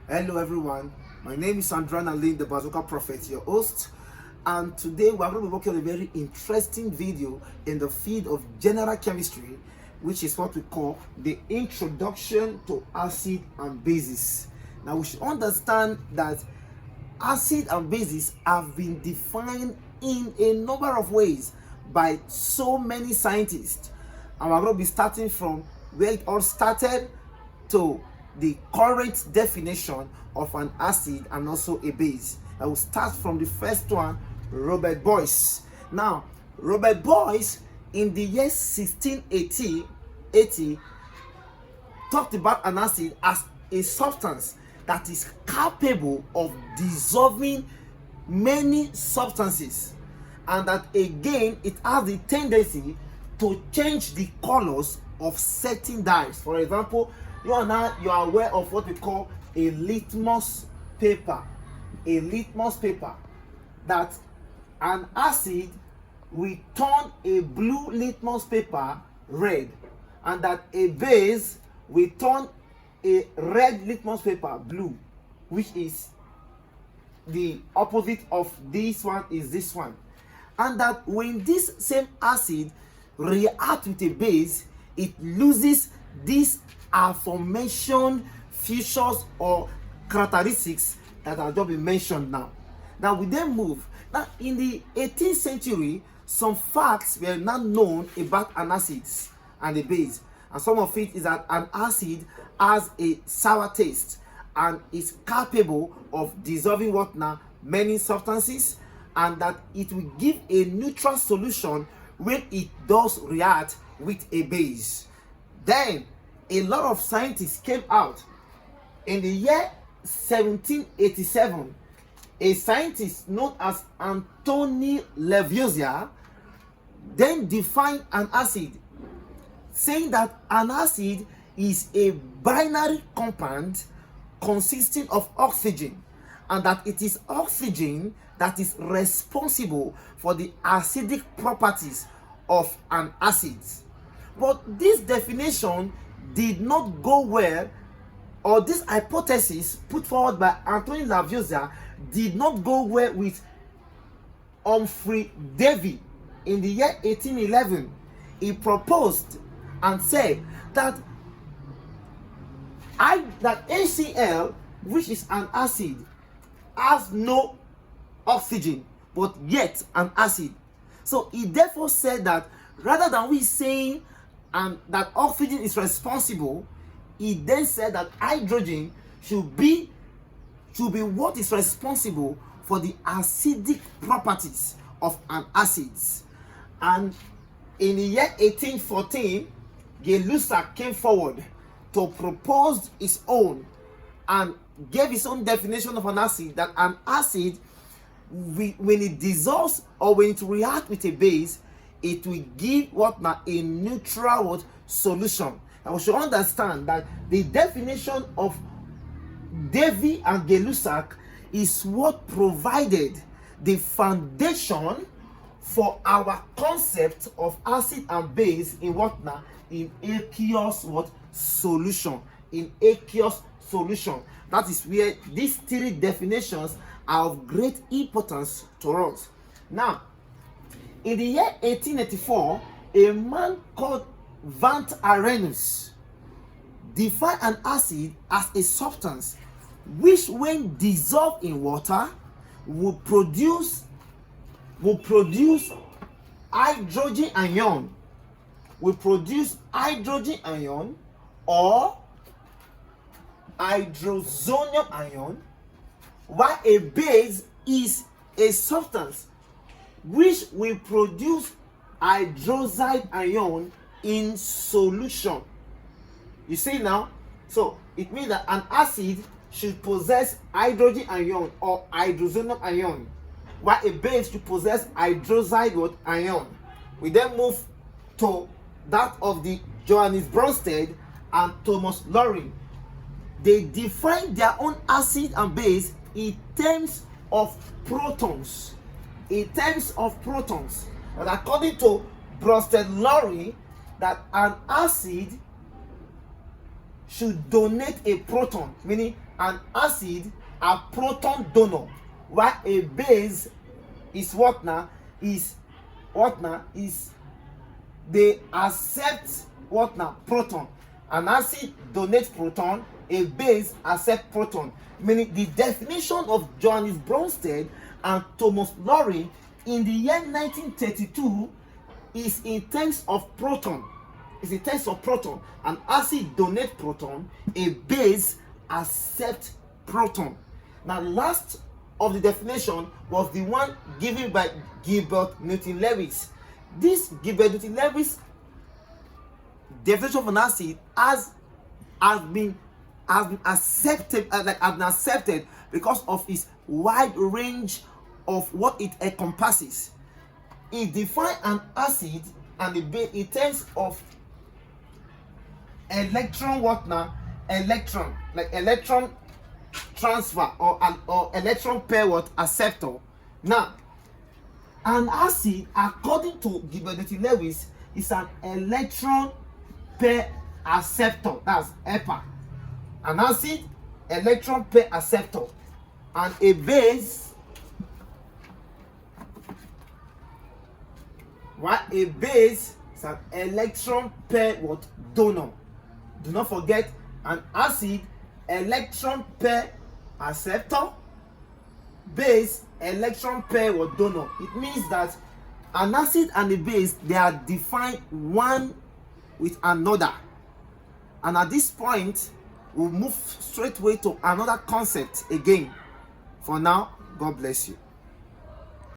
Hello everyone, my name is Sandrana Lynn, the Bazooka Prophet, your host, and today we are going to be working on a very interesting video in the field of general chemistry, which is what we call the introduction to acid and bases. Now we should understand that acid and bases have been defined in a number of ways by so many scientists, and we're going to be starting from where it all started to the current definition of an acid and also a base. I will start from the first one, Robert Boyce. Now, Robert Boyce in the year 1680 talked about an acid as a substance that is capable of dissolving many substances, and that again it has the tendency to change the colors of certain dyes. For example, you are aware of what we call a litmus paper. A litmus paper, that an acid will turn a blue litmus paper red, and that a base will turn a red litmus paper blue, which is the opposite of this one is this one. And that when this same acid reacts with a base, it loses these aforementioned features or characteristics that have just been mentioned now. Now we then move. Now in the 18th century, some facts were not known about an acid and a base. And some of it is that an acid has a sour taste and is capable of dissolving what now many substances, and that it will give a neutral solution when it does react with a base. Then a lot of scientists came out. In the year 1787, a scientist known as Anthony Lavoisier then defined an acid, saying that an acid is a binary compound consisting of oxygen, and that it is oxygen that is responsible for the acidic properties of an acid. But this definition did not go well, or this hypothesis put forward by Anthony Lavoisier did not go well with Humphrey Davy. In the year 1811, he proposed and said that HCl, which is an acid, has no oxygen, but yet an acid. So he therefore said that rather than we saying that oxygen is responsible, he then said that hydrogen should be what is responsible for the acidic properties of an acid. And in the year 1814, Gay-Lussac came forward to propose his own and gave his own definition of an acid, that an acid, when it dissolves or when it reacts with a base, it will give what now a neutral solution. And we should understand that the definition of Davy and Gay-Lussac is what provided the foundation for our concept of acid and base in what now, in aqueous what solution, in aqueous solution. That is where these three definitions are of great importance to us. Now, in the year 1884, a man called Van Arrhenius defined an acid as a substance which, when dissolved in water, would produce hydrogen ion, or hydrozonium ion, while a base is a substance which will produce hydroxide ion in solution. You see now? So it means that an acid should possess hydrogen ion or hydrozonium ion, while a base should possess hydroxide ion. We then move to that of the Johannes Bronsted and Thomas Loring. They define their own acid and base in terms of protons. And according to Bronsted-Loring, that an acid should donate a proton, meaning an acid are proton donor, while a base is what now? Is they accept what now? Proton. An acid donates proton, a base accept proton. Meaning the definition of Johannes Bronsted and Thomas Lowry in the year 1932 is in terms of proton. It's in terms of proton. An acid donates proton, a base accept proton. Now, last of the definition was the one given by Gilbert Newton Lewis. This Gilbert Newton Lewis definition of an acid has been accepted because of its wide range of what it encompasses. It defines an acid and a base in terms of electron transfer or electron pair acceptor. Now, an acid, according to Gilbert Newton Lewis, is an electron pair acceptor. That's EPA. An acid, electron pair acceptor, and a base, while a base is an electron pair donor. Do not forget, an acid, electron pair acceptor, base, electron pair donor. It means that an acid and a base, they are defined one with another. And at this point, we'll move straightway to another concept again. For now, God bless you.